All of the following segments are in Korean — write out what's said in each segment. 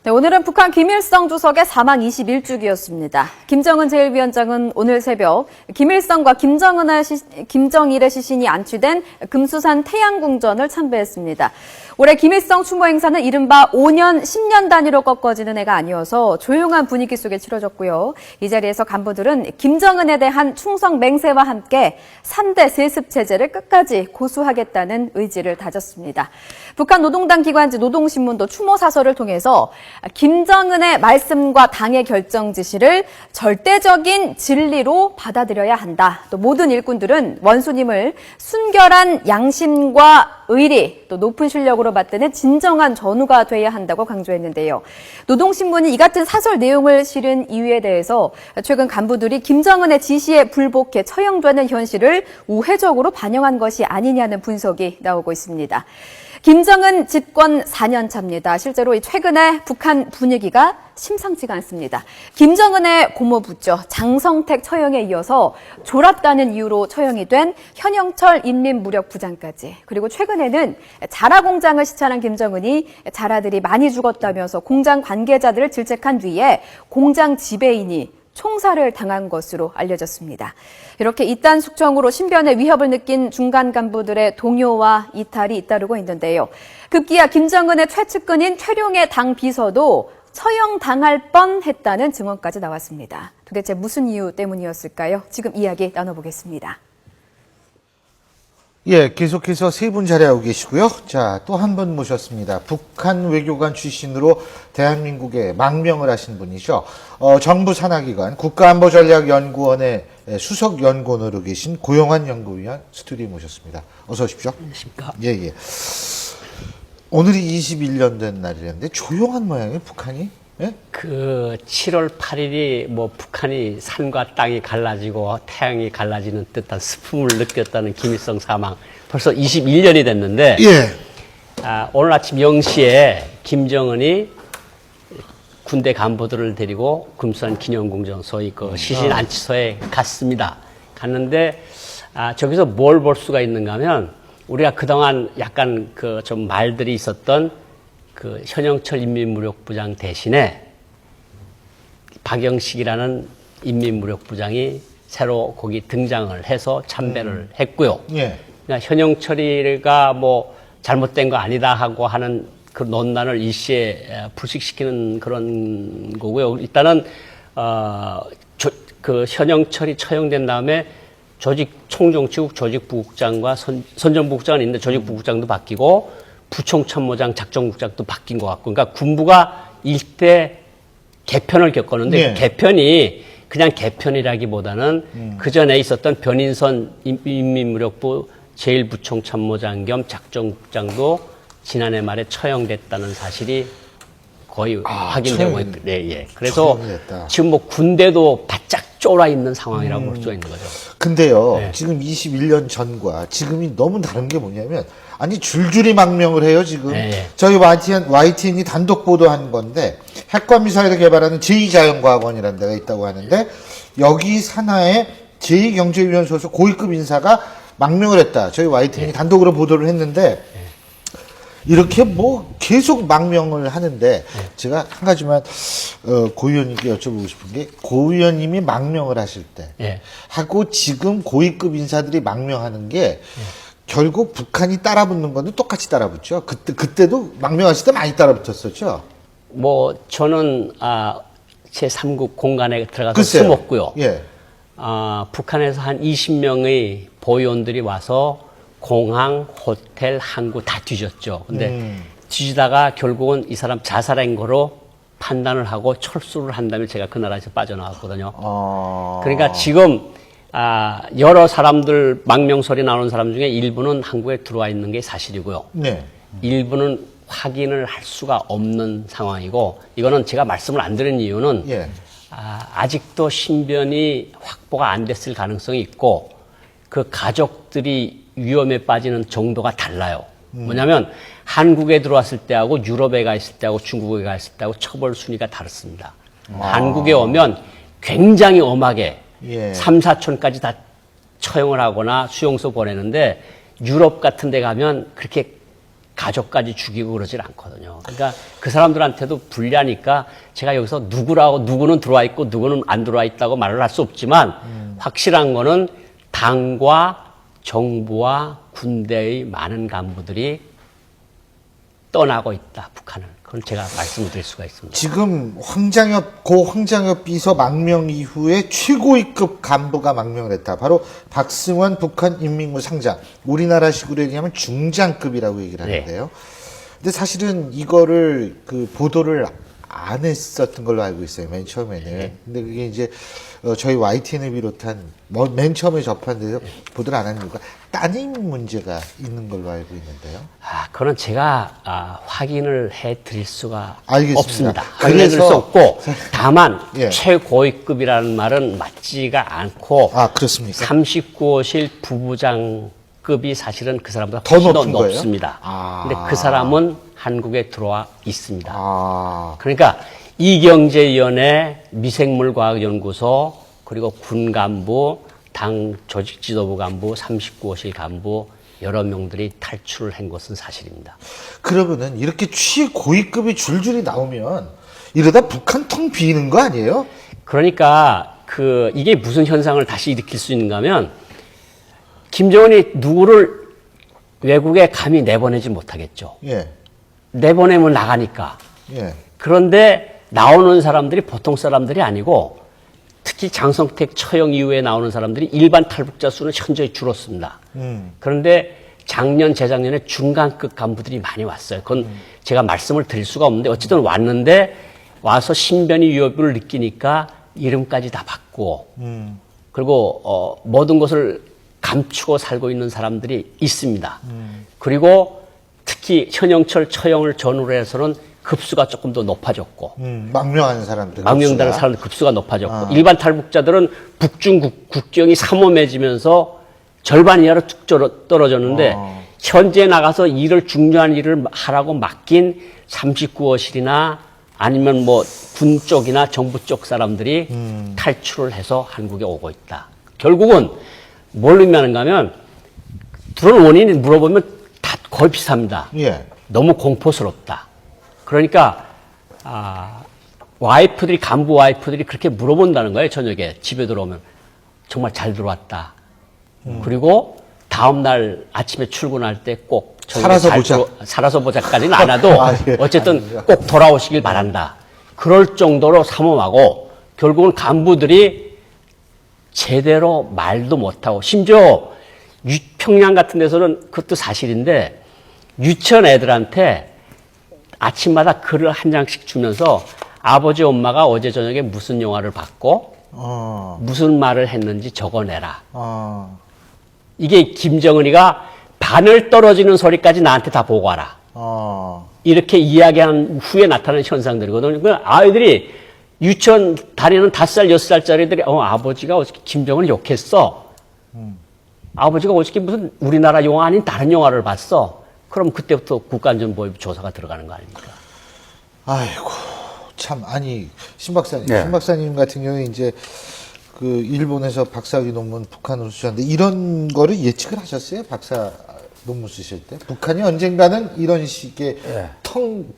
네, 오늘은 북한 김일성 주석의 사망 21주기였습니다. 김정은 제1위원장은 오늘 새벽 김일성과 김정일의 시신이 안치된 금수산 태양궁전을 참배했습니다. 올해 김일성 추모 행사는 이른바 5년, 10년 단위로 꺾어지는 해가 아니어서 조용한 분위기 속에 치러졌고요. 이 자리에서 간부들은 김정은에 대한 충성 맹세와 함께 3대 세습 체제를 끝까지 고수하겠다는 의지를 다졌습니다. 북한 노동당 기관지 노동신문도 추모 사설을 통해서 김정은의 말씀과 당의 결정 지시를 절대적인 진리로 받아들여야 한다. 또 모든 일꾼들은 원수님을 순결한 양심과 의리, 또 높은 실력으로 받드는 진정한 전우가 돼야 한다고 강조했는데요. 노동신문이 이 같은 사설 내용을 실은 이유에 대해서 최근 간부들이 김정은의 지시에 불복해 처형되는 현실을 우회적으로 반영한 것이 아니냐는 분석이 나오고 있습니다. 김정은 집권 4년 차입니다. 실제로 최근에 북한 분위기가 심상치가 않습니다. 김정은의 고모부죠. 장성택 처형에 이어서 졸았다는 이유로 처형이 된 현영철 인민무력부장까지, 그리고 최근에는 자라 공장을 시찰한 김정은이 자라들이 많이 죽었다면서 공장 관계자들을 질책한 뒤에 공장 지배인이 총살을 당한 것으로 알려졌습니다. 이렇게 이딴 숙청으로 신변의 위협을 느낀 중간 간부들의 동요와 이탈이 잇따르고 있는데요. 급기야 김정은의 최측근인 최룡의 당 비서도 처형당할 뻔했다는 증언까지 나왔습니다. 도대체 무슨 이유 때문이었을까요? 지금 이야기 나눠보겠습니다. 예, 계속해서 세 분 자리하고 계시고요. 자, 또 한 분 모셨습니다. 북한 외교관 출신으로 대한민국에 망명을 하신 분이죠. 정부 산하기관 국가안보전략연구원의 수석 연구원으로 계신 고용환 연구위원 스튜디오에 모셨습니다. 어서 오십시오. 안녕하십니까. 예, 예. 오늘이 21년 된 날이랬는데 조용한 모양이에요, 북한이? 예? 그 7월 8일이 뭐 북한이 산과 땅이 갈라지고 태양이 갈라지는 듯한 스품을 느꼈다는 김일성 사망 벌써 21년이 됐는데 예. 오늘 아침 0시에 김정은이 군대 간부들을 데리고 금수산 기념궁전 소위 그 시신 안치소에 갔습니다. 갔는데 저기서 뭘 볼 수가 있는가 하면 우리가 그동안 약간 그 좀 말들이 있었던 그 현영철 인민무력부장 대신에 박영식이라는 인민무력부장이 새로 거기 등장을 해서 참배를 했고요. 예. 그러니까 현영철이가 뭐 잘못된 거 아니다 하고 하는 그 논란을 일시에 불식시키는 그런 거고요. 일단은 그 현영철이 처형된 다음에 총정치국 조직부국장과 선전부국장은 있는데 조직부국장도 바뀌고 부총참모장 작전국장도 바뀐 것 같고, 그러니까 군부가 일대 개편을 겪었는데 그 개편이 그냥 개편이라기보다는 그 전에 있었던 변인선 인민무력부 제1부총참모장 겸 작전국장도 지난해 말에 처형됐다는 사실이 거의 확인되고 있다. 네, 예. 그래서 처형됐다. 지금 뭐 군대도 바짝 쫄아 있는 상황이라고 볼 수가 있는 거죠. 근데요, 네. 지금 21년 전과 지금이 너무 다른 게 뭐냐면, 아니, 줄줄이 망명을 해요, 지금. 네. 저희 YTN이 단독 보도한 건데, 핵과 미사일을 개발하는 제2자연과학원이라는 데가 있다고 하는데, 여기 산하에 제2경제위원 소속 고위급 인사가 망명을 했다. 저희 YTN이 단독으로 보도를 했는데, 이렇게 뭐 계속 망명을 하는데 제가 한 가지만 고 의원님께 여쭤보고 싶은 게, 고 의원님이 망명을 하실 때 하고 지금 고위급 인사들이 망명하는 게 결국 북한이 따라붙는 건데 똑같이 따라붙죠. 그때도 망명하실 때 많이 따라붙었었죠. 뭐 저는 제3국 공간에 들어가서 숨었고요. 예. 북한에서 한 20명의 보위원들이 와서 공항, 호텔, 항구 다 뒤졌죠. 근데 뒤지다가 결국은 이 사람 자살한 거로 판단을 하고 철수를 한 다음에 제가 그 나라에서 빠져나왔거든요. 그러니까 지금 여러 사람들 망명 소리 나오는 사람 중에 일부는 한국에 들어와 있는 게 사실이고요. 네. 일부는 확인을 할 수가 없는 상황이고, 이거는 제가 말씀을 안 드린 이유는 아직도 신변이 확보가 안 됐을 가능성이 있고, 그 가족들이 위험에 빠지는 정도가 달라요. 뭐냐면 한국에 들어왔을 때하고 유럽에 가 있을 때하고 중국에 가 있을 때하고 처벌 순위가 다릅니다. 한국에 오면 굉장히 엄하게 3, 4촌까지 다 처형을 하거나 수용소 보내는데, 유럽 같은 데 가면 그렇게 가족까지 죽이고 그러질 않거든요. 그러니까 그 사람들한테도 불리하니까 제가 여기서 누구라고 누구는 들어와 있고 누구는 안 들어와 있다고 말을 할 수 없지만 확실한 거는 당과 정부와 군대의 많은 간부들이 떠나고 있다, 북한은. 그걸 제가 말씀을 드릴 수가 있습니다. 지금 고 황장엽 비서 망명 이후에 최고위급 간부가 망명을 했다. 바로 박승원 북한 인민군 상장. 우리나라식으로 얘기하면 중장급이라고 얘기를 하는데요. 근데 사실은 이거를 그 보도를 안 했었던 걸로 알고 있어요. 맨 처음에는. 근데 그게 이제 저희 YTN을 비롯한 맨 처음에 접한 데서 보도를 안 하는 이유가 따님 문제가 있는 걸로 알고 있는데요. 그건 제가 확인을 해드릴 수가 알겠습니다. 없습니다. 확인해 드릴 수 없고 다만 예. 최고위급이라는 말은 맞지가 않고 그렇습니까? 39호실 부부장급이 사실은 그 사람보다 더 훨씬 더 높은 거예요? 높습니다. 근데 그 사람은 한국에 들어와 있습니다. 그러니까 이경제위원회 미생물과학연구소 그리고 군 간부 당 조직지도부 간부 39호실 간부 여러 명들이 탈출을 한 것은 사실입니다. 그러면은 이렇게 최고위급이 줄줄이 나오면 이러다 북한 텅 비는 거 아니에요? 그러니까 이게 무슨 현상을 다시 일으킬 수 있는가 하면 김정은이 누구를 외국에 감히 내보내지 못하겠죠. 예. 내보내면 나가니까. 예. 그런데 나오는 사람들이 보통 사람들이 아니고 특히 장성택 처형 이후에 나오는 사람들이 일반 탈북자 수는 현저히 줄었습니다. 그런데 작년, 재작년에 중간급 간부들이 많이 왔어요. 그건 제가 말씀을 드릴 수가 없는데 어쨌든 왔는데 와서 신변의 위협을 느끼니까 이름까지 다 바꾸고 그리고 모든 것을 감추고 살고 있는 사람들이 있습니다. 그리고 특히 현영철 처형을 전후로 해서는 급수가 조금 더 높아졌고 망명하는 사람들 망명되는 사람들 급수가 높아졌고 일반 탈북자들은 북중 국경이 삼엄해지면서 절반 이하로 툭 떨어졌는데 현재 나가서 중요한 일을 하라고 맡긴 39호실이나 아니면 뭐 군 쪽이나 정부 쪽 사람들이 탈출을 해서 한국에 오고 있다. 결국은 뭘 의미하는가 하면 들어온 원인을 물어보면 다 거의 비슷합니다. 예. 너무 공포스럽다. 그러니까 간부 와이프들이 그렇게 물어본다는 거예요. 저녁에 집에 들어오면 정말 잘 들어왔다. 그리고 다음 날 아침에 출근할 때 꼭 살아서 보자까지는 안 와도 예. 어쨌든 꼭 돌아오시길 바란다. 그럴 정도로 삼엄하고 결국은 간부들이 제대로 말도 못하고 심지어 평양 같은 데서는 그것도 사실인데 유치원 애들한테 아침마다 글을 한 장씩 주면서 아버지 엄마가 어제 저녁에 무슨 영화를 봤고 무슨 말을 했는지 적어내라. 이게 김정은이가 바늘 떨어지는 소리까지 나한테 다 보고 와라. 이렇게 이야기한 후에 나타나는 현상들이거든요. 그 아이들이 유치원 다니는 5살, 6살짜리들이 아버지가 어저께 김정은을 욕했어. 아버지가 어저께 무슨 우리나라 영화 아닌 다른 영화를 봤어. 그럼 그때부터 국가안전보위부 조사가 들어가는 거 아닙니까? 아이고, 참, 신 박사님. 네. 신 박사님 같은 경우에 이제 일본에서 박사학위 논문 북한으로 쓰셨는데 이런 거를 예측을 하셨어요? 박사 논문 쓰실 때? 북한이 언젠가는 이런 식의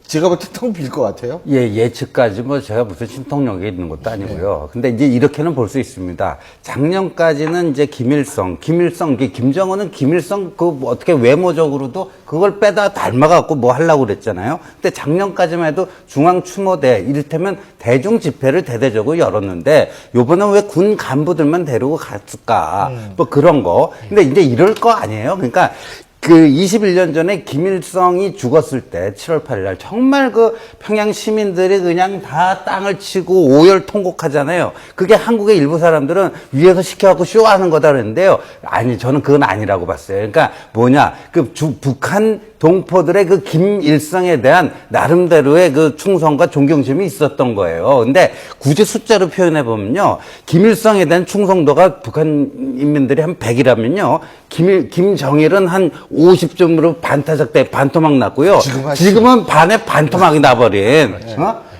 제가 볼 때 텅 빌 것 같아요? 예측까지 제가 무슨 신통력이 있는 것도 아니고요. 근데 이제 이렇게는 볼 수 있습니다. 작년까지는 이제 김정은은 김일성 어떻게 외모적으로도 그걸 빼다 닮아갖고 뭐 하려고 그랬잖아요. 근데 작년까지만 해도 중앙추모대, 이를테면 대중 집회를 대대적으로 열었는데, 요번에 왜 군 간부들만 데리고 갔을까? 뭐 그런 거. 근데 이제 이럴 거 아니에요. 그러니까 21년 전에 김일성이 죽었을 때 7월 8일 날 정말 평양 시민들이 그냥 다 땅을 치고 오열 통곡하잖아요. 그게 한국의 일부 사람들은 위에서 시켜갖고 쇼하는 거다 그랬는데요. 아니, 저는 그건 아니라고 봤어요. 그러니까 북한 동포들의 김일성에 대한 나름대로의 충성과 존경심이 있었던 거예요. 근데 굳이 숫자로 표현해 보면요. 김일성에 대한 충성도가 북한 인민들이 한 100이라면요. 김정일은 한 50점으로 반토막 났고요. 지금은 반에 반토막이 나버린,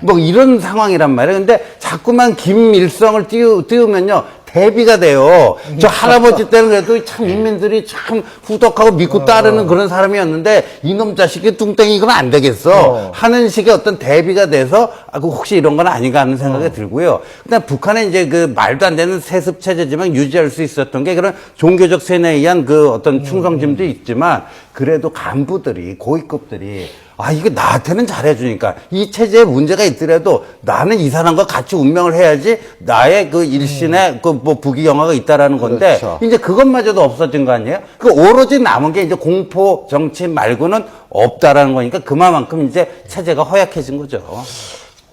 뭐 이런 상황이란 말이에요. 근데 자꾸만 김일성을 띄우면요. 대비가 돼요. 저 할아버지 때는 그래도 참 인민들이 참 후덕하고 믿고 따르는 그런 사람이었는데 이놈 자식이 뚱땡이 이건 안 되겠어 하는 식의 어떤 대비가 돼서 그 혹시 이런 건 아닌가 하는 생각이 들고요. 그다음 북한에 이제 그 말도 안 되는 세습 체제지만 유지할 수 있었던 게 그런 종교적 세뇌에 의한 그 어떤 충성심도 있지만 그래도 간부들이 고위급들이 이거 나한테는 잘해주니까 이 체제에 문제가 있더라도 나는 이 사람과 같이 운명을 해야지 나의 그 일신의 그 뭐 부귀영화가 있다라는 건데 그렇죠. 이제 그것마저도 없어진 거 아니에요? 그 오로지 남은 게 이제 공포 정치 말고는 없다라는 거니까 그만큼 이제 체제가 허약해진 거죠.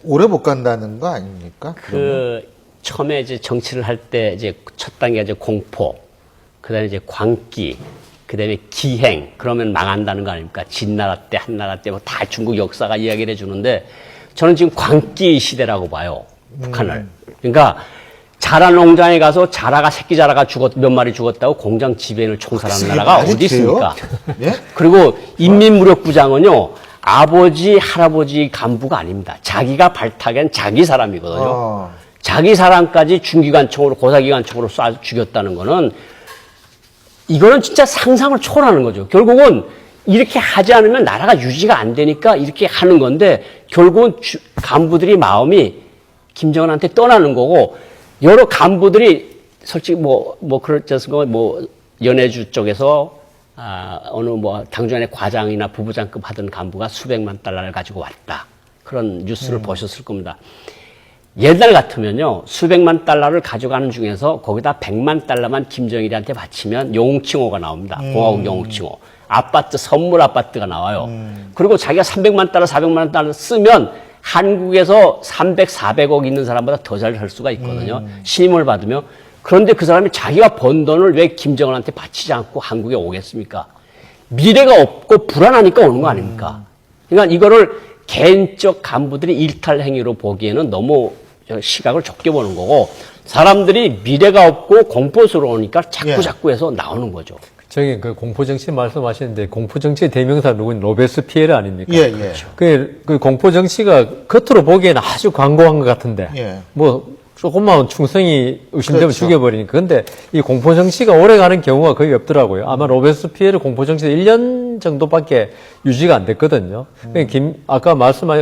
오래 못 간다는 거 아닙니까? 처음에 이제 정치를 할 때 이제 첫 단계가 이제 공포, 그 다음에 이제 광기, 그 다음에 기행, 그러면 망한다는 거 아닙니까? 진나라 때, 한나라 때, 뭐 다 중국 역사가 이야기를 해주는데, 저는 지금 광기 시대라고 봐요, 북한을. 그러니까, 자라 농장에 가서 자라가, 새끼 자라가 몇 마리 죽었다고 공장 지배인을 총살하는 나라가 말이 어디 있습니까? 예? 그리고 인민무력부장은요, 아버지, 할아버지 간부가 아닙니다. 자기가 발탁한 자기 사람이거든요. 자기 사람까지 중기관총으로, 고사기관총으로 쏴 죽였다는 거는 이거는 진짜 상상을 초월하는 거죠. 결국은 이렇게 하지 않으면 나라가 유지가 안 되니까 이렇게 하는 건데 결국은 간부들이 마음이 김정은한테 떠나는 거고 여러 간부들이 솔직히 연해주 쪽에서 어느 당주안의 과장이나 부부장급 하던 간부가 수백만 달러를 가지고 왔다. 그런 뉴스를 보셨을 겁니다. 옛날 같으면요, 수백만 달러를 가져가는 중에서 거기다 100만 달러만 김정일한테 바치면 영웅칭호가 나옵니다. 공화국 영웅칭호. 아파트, 선물 아파트가 나와요. 그리고 자기가 300만 달러, 400만 달러 쓰면 한국에서 300, 400억 있는 사람보다 더 잘 살 수가 있거든요. 신임을 받으면. 그런데 그 사람이 자기가 번 돈을 왜 김정은한테 바치지 않고 한국에 오겠습니까? 미래가 없고 불안하니까 오는 거 아닙니까? 그러니까 이거를 개인적 간부들이 일탈 행위로 보기에는 너무 시각을 좁게 보는 거고 사람들이 미래가 없고 공포스러우니까 자꾸 해서 나오는 거죠. 저기 그 공포정치 말씀하시는데 공포정치의 대명사 누구는 로베스피에르 아닙니까? 예, 예. 그 공포정치가 겉으로 보기에는 아주 광고한 것 같은데 예. 조금만 충성이 의심되면 그렇죠. 죽여버리니까. 근데 이 공포정치가 오래 가는 경우가 거의 없더라고요. 아마 로베스피에르 공포정치가 1년 정도밖에 유지가 안 됐거든요. 아까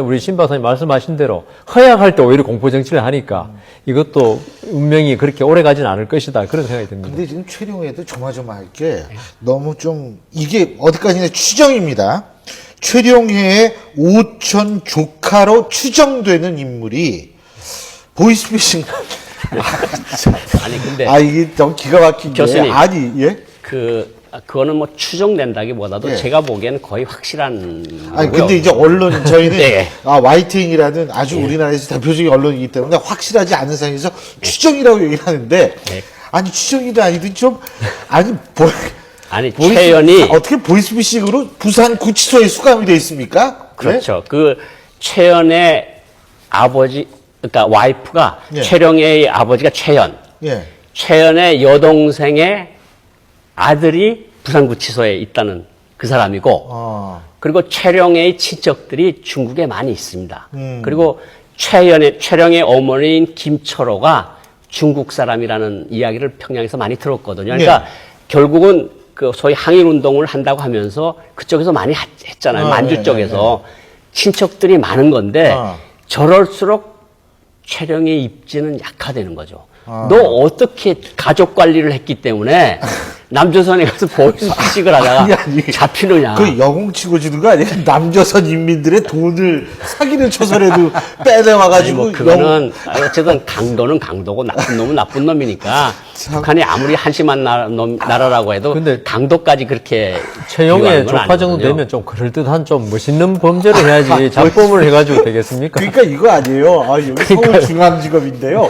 우리 신 박사님 말씀하신 대로 허약할 때 오히려 공포정치를 하니까 이것도 운명이 그렇게 오래 가진 않을 것이다. 그런 생각이 듭니다. 근데 지금 최룡해도 조마조마할게 너무 좀 이게 어디까지나 추정입니다. 최룡해의 오촌 조카로 추정되는 인물이 보이스피싱. 아니, 근데. 이게 너무 기가 막힌 게. 교수님. 예? 그거는 추정된다기보다도 예. 제가 보기에는 거의 확실한. 근데 이제 언론, 저희는, 네. YTN이라는 아주 우리나라에서 대표적인 언론이기 때문에 확실하지 않은 상황에서 추정이라고 얘기를 하는데, 네. 추정이든 아니든 최연이. 어떻게 보이스피싱으로 부산 구치소에 수감이 돼 있습니까? 그렇죠. 최연의 아버지, 그러니까 와이프가 예. 최룡해의 아버지가 최연. 예. 최연의 여동생의 아들이 부산구치소에 있다는 그 사람이고, 그리고 최룡해의 친척들이 중국에 많이 있습니다. 그리고 최룡의 어머니인 김철호가 중국 사람이라는 이야기를 평양에서 많이 들었거든요. 그러니까 결국은 소위 항일운동을 한다고 하면서 그쪽에서 많이 했잖아요. 만주 쪽에서. 친척들이 많은 건데, 저럴수록 최룡의 입지는 약화되는 거죠. 너 어떻게 가족 관리를 했기 때문에 남조선에 가서 보이스피싱을 하다가 잡히느냐. 그 영웅 치고 지는 거 아니에요? 남조선 인민들의 돈을 사기를 쳐서라도 빼내와가지고. 그거는 어쨌든 강도는 강도고 나쁜 놈은 나쁜 놈이니까 북한이 아무리 한심한 나라라고 해도 근데 강도까지 그렇게 최영의 조카 정도 되면 좀 그럴듯한 좀 멋있는 범죄를 해야지 잡범을 해가지고 되겠습니까? 그러니까 이거 아니에요. 여기 서울중앙지검인데요.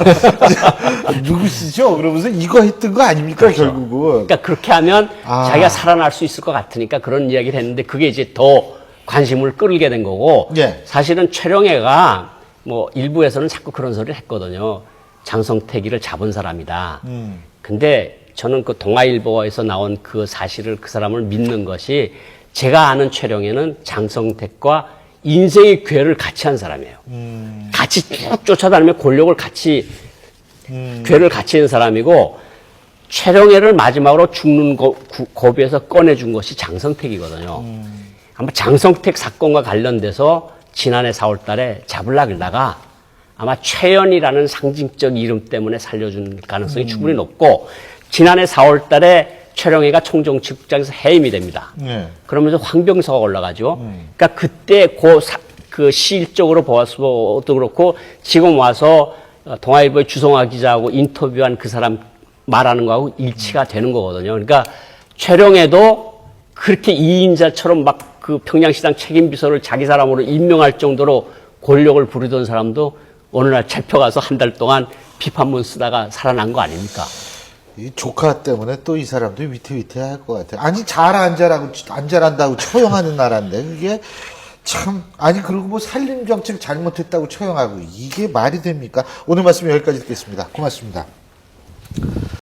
누구시죠? 그러면서 이거 했던 거 아닙니까, 그렇죠. 결국은. 그러니까 그렇게 하면 자기가 살아날 수 있을 것 같으니까 그런 이야기를 했는데 그게 이제 더 관심을 끌게 된 거고 예. 사실은 최룡해가 일부에서는 자꾸 그런 소리를 했거든요. 장성택이를 잡은 사람이다. 근데 저는 그 동아일보에서 나온 그 사실을 그 사람을 믿는 것이 제가 아는 최룡해는 장성택과 인생의 궤를 같이 한 사람이에요. 같이 쭉 쫓아다니며 권력을 같이 죄를 같이 했는 사람이고 최령해를 마지막으로 죽는 고비에서 꺼내준 것이 장성택이거든요. 아마 장성택 사건과 관련돼서 지난해 4월 달에 잡으려고 하다가 아마 최연이라는 상징적 이름 때문에 살려준 가능성이 충분히 높고 지난해 4월 달에 최령해가 총정치국장에서 해임이 됩니다. 그러면서 황병서가 올라가죠. 그러니까 그때 그 시일적으로 보아서도 그렇고 지금 와서 동아일보의 주성화 기자하고 인터뷰한 그 사람 말하는 거하고 일치가 되는 거거든요. 그러니까 최령해도 그렇게 이인자처럼 막 그 평양시당 책임비서를 자기 사람으로 임명할 정도로 권력을 부리던 사람도 어느 날 잡혀가서 한 달 동안 비판문 쓰다가 살아난 거 아닙니까? 이 조카 때문에 또 이 사람도 위태위태할 것 같아요. 아니 잘 안 잘한다고 처형하는 나라인데 그게 참 아니 그리고 뭐 산림 정책 잘못했다고 처형하고 이게 말이 됩니까? 오늘 말씀 여기까지 듣겠습니다. 고맙습니다.